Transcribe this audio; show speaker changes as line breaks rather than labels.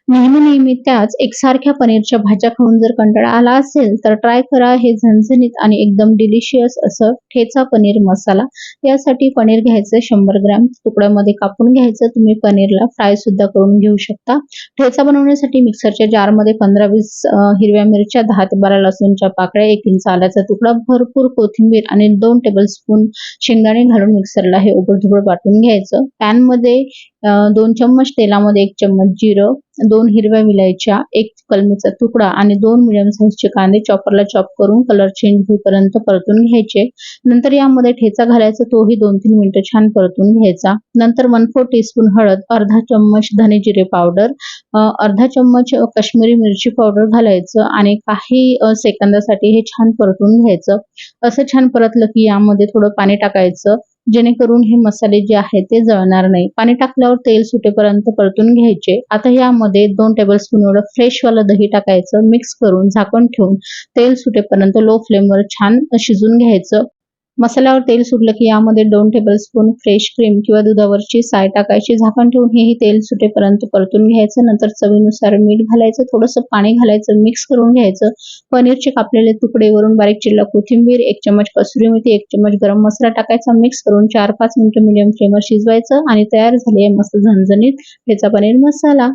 नेहमी त्याच एकसारख्या पनीरच्या भाज्या खाऊन जर कंटाळा आला असेल तर ट्राय करा हे झणझणीत आणि एकदम डिलिशियस असं ठेचा पनीर मसाला। यासाठी पनीर घ्यायचं 100 ग्रॅम, तुकड्यामध्ये कापून घ्यायचं। तुम्ही पनीरला फ्राय सुद्धा करून घेऊ शकता। ठेचा बनवण्यासाठी मिक्सरच्या जारमध्ये 15-20 हिरव्या मिरच्या, 10 ते 12 लसूणच्या पाकळ्या, 1 इंच आल्याचा तुकडा, भरपूर कोथिंबीर आणि 2 टेबलस्पून शेंगदाणे घालून मिक्सरला हे उबड-धुबड वाटून घ्यायचं। पॅन मध्ये 2 चम्मच तेलामध्ये 1 चम्मच जिरं, 2 हिरव्या मिरच्या, 1 कलमीचा तुकडा आणि 2 मीडियम साईजचे कांदे चॉपरला चॉप करून कलर चेंज होईपर्यंत परतून घ्यायचे। नंतर यामध्ये ठेचा घालायचा, तोही 2-3 मिनिटं छान परतून घ्यायचा। नंतर 1/4 टीस्पून हळद, अर्धा चम्मच धने जिरे पावडर, अर्धा चम्मच काश्मीरी मिरची पावडर घालायचं आणि काही सेकंदासाठी हे छान परतून घ्यायचं। असं छान परतलं की यामध्ये थोडं पाणी टाकायचं, जेणेकरून हे मसाले जे आहेत ते जळणार नाही। पाणी टाकल्यावर तेल सुटेपर्यंत परतून घ्यायचे। आता यामध्ये 2 टेबलस्पून एवढं फ्रेश वालं दही टाकायचं, मिक्स करून झाकण ठेवून तेल सुटेपर्यंत लो फ्लेमवर छान शिजून घ्यायचं। मसाल्यावर तेल सुटलं की यामध्ये 2 टेबलस्पून फ्रेश क्रीम किंवा दुधावरची साय टाकायची, झाकण ठेवून हेही तेल सुटेपर्यंत परतून घ्यायचं। नंतर चवीनुसार मीठ घालायचं, थोडंसं पाणी घालायचं, मिक्स करून घ्यायचं। पनीरचे कापलेले तुकडे, वरून बारीक चिरलेला कोथिंबीर, 1 चम्मच कसुरी मेथी, 1 चम्मच गरम मसाला टाकायचा, मिक्स करून 4-5 मिनिटं मीडियम फ्लेमवर शिजवायचं आणि तयार झाली आहे मस्त झणझणीत ठेचा पनीर मसाला।